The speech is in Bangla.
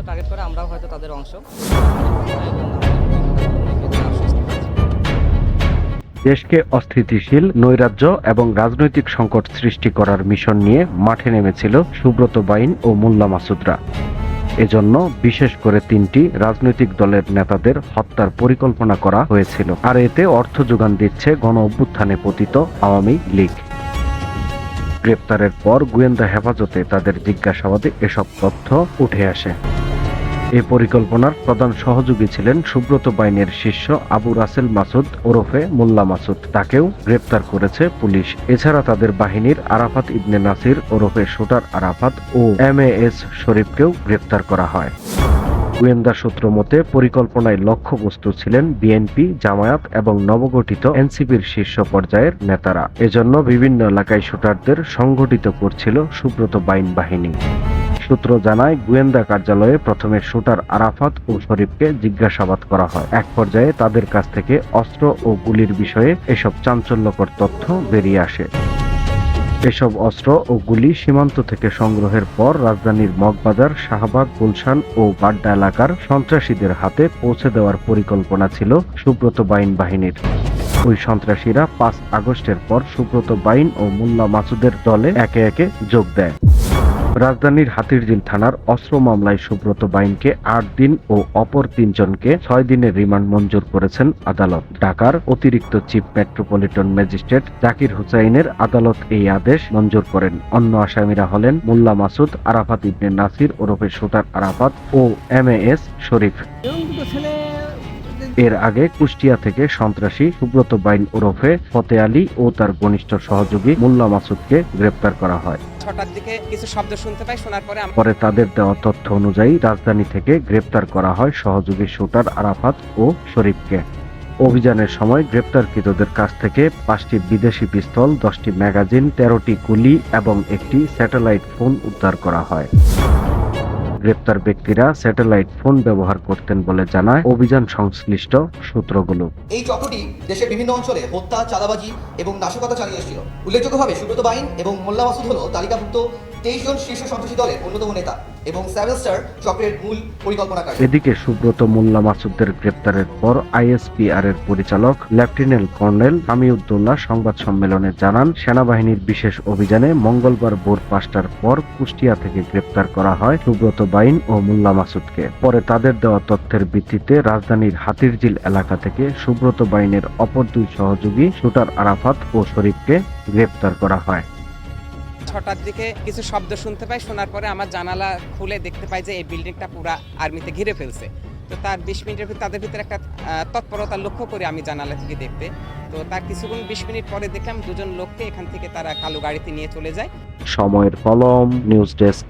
টার্গেট করে, আমরাও হয়তো তাদের অংশ। দেশকে অস্থিতিশীল, নৈরাজ্য এবং রাজনৈতিক সংকট সৃষ্টি করার মিশন নিয়ে মাঠে নেমেছিল সুব্রত বাইন ও মোল্লা মাসুদরা। এজন্য বিশেষ করে ৩টি রাজনৈতিক দলের নেতাদের হত্যার পরিকল্পনা করা হয়েছিল, আর এতে অর্থ যোগান দিচ্ছে গণ অভ্যুত্থানে পতিত আওয়ামী লীগ। গ্রেপ্তারের পর গোয়েন্দা হেফাজতে তাদের জিজ্ঞাসাবাদে এসব তথ্য উঠে আসে। এই পরিকল্পনার প্রধান সহযোগী ছিলেন সুব্রত বাইনের শিষ্য আবু রাসেল মাসুদ ওরফে মোল্লা মাসুদ। তাকেও গ্রেপ্তার করেছে পুলিশ। এছাড়া তাদের বাহিনীর আরাফাত ইবনে নাসির ওরফে শুটার আরাফাত ও এমএএস শরীফকেও গ্রেপ্তার করা হয়। গোয়েন্দা সূত্র মতে পরিকল্পনায় লক্ষ্যবস্তু ছিলেন বিএনপি, জামায়াত এবং নবগঠিত এনসিপির শীর্ষ পর্যায়ের নেতারা। এজন্য বিভিন্ন এলাকায় শুটারদের সংগঠিত করছিল সুব্রত বাইন বাহিনী। সূত্র জানায়, গোয়েন্দা কার্যালয়ে প্রথমে শুটার আরাফাত ও শরীফকে জিজ্ঞাসাবাদ করা হয়। এক পর্যায়ে তাদের কাছ থেকে অস্ত্র ও গুলির বিষয়ে এসব চাঞ্চল্যকর তথ্য বেরিয়ে আসে। এসব অস্ত্র ও গুলি সীমান্ত থেকে সংগ্রহের পর রাজধানীর মগবাজার, শাহবাগ, গুলশান ও বাড্ডা এলাকার সন্ত্রাসীদের হাতে পৌঁছে দেওয়ার পরিকল্পনা ছিল সুব্রত বাইন বাহিনীর। ওই সন্ত্রাসীরা ৫ আগস্টের পর সুব্রত বাইন ও মোল্লা মাসুদের দলে একে একে যোগ দেয়। রাজধানীর হাতিরঝিল থানার অস্ত্র মামলায় সুব্রত বাইনকে ৮ দিন ও অপর ৩ জনকে ৬ দিনের রিমান্ড মঞ্জুর করেছেন আদালত। ঢাকার অতিরিক্ত চিফ মেট্রোপলিটন ম্যাজিস্ট্রেট জাকির হুসাইনের আদালত এই আদেশ মঞ্জুর করেন। অন্য আসামিরা হলেন মোল্লা মাসুদ, আরাফাত ইবনে নাসির ওরফে শুটার আরাফাত ও এমএএস শরীফ। এর আগে কুষ্টিয়া থেকে সন্ত্রাসী সুব্রত বাইন ওরফে ফতে আলী ও তার ঘনিষ্ঠ সহযোগী মোল্লা মাসুদকে গ্রেপ্তার করা হয়। ৬টার দিকে কিছু শব্দ শুনতে পাই, শোনার পরে তাদের দেওয়া তথ্য অনুযায়ী রাজধানী থেকে গ্রেপ্তার করা হয় সহযোগী শুটার আরাফাত ও শরীফকে। অভিযানের সময় গ্রেপ্তারকৃতদের কাছ থেকে ৫টি বিদেশি পিস্তল, ১০টি ম্যাগাজিন, ১৩টি গুলি এবং একটি স্যাটেলাইট ফোন উদ্ধার করা হয়। গ্রেপ্তার ব্যক্তিরা স্যাটেলাইট ফোন ব্যবহার করতেন বলে জানায় অভিযান সংশ্লিষ্ট সূত্রগুলো। এই চক্রটি দেশের বিভিন্ন অঞ্চলে হত্যা, চাঁদাবাজি এবং নাশকতা চালিয়ে এসেছিল। উল্লেখযোগ্যভাবে সুব্রত বাইন এবং মোল্লা মাসুদ হল তালিকাভুক্ত ২৩ জন শীর্ষ সন্ত্রাসী দলের অন্যতম নেতা এবং সেভেন স্টার চক্রের মূল পরিকল্পনাকারী। এদিকে সুব্রত মোল্লা মাসুদদের গ্রেপ্তারের পর আইএসপিআর এর পরিচালক লেফটেন্যান্ট কর্নেল হামিউদ্দৌলা সংবাদ সম্মেলনে জানান, সেনাবাহিনীর বিশেষ অভিযানে মঙ্গলবার ভোর ৫টার পর কুষ্টিয়া থেকে গ্রেপ্তার করা হয় সুব্রত বাইন ও মোল্লা মাসুদকে। পরে তাদের দেওয়া তথ্যের ভিত্তিতে রাজধানীর হাতিরঝিল এলাকা থেকে সুব্রত বাইনের অপর ২ সহযোগী শুটার আরাফাত ও শরীফকে গ্রেপ্তার করা হয়। ৬টার দিকে কিছু শব্দ শুনতে পাই, শোনার পরে আমার জানালা খুলে দেখতে পাই যে এই বিল্ডিংটা পুরা আর্মিতে ঘিরে ফেলছে। তো তার ২০ মিনিটের ভিতরে তাদের ভিতরে একটা তৎপরতা লক্ষ্য করি আমি জানালা থেকে দেখতে। তো তার কিছুক্ষণ ২০ মিনিট পরে দেখলাম ২ জন লোককে এখান থেকে তারা কালো গাড়িতে নিয়ে চলে যায়। সময়ের কলম, নিউজ ডেস্ক।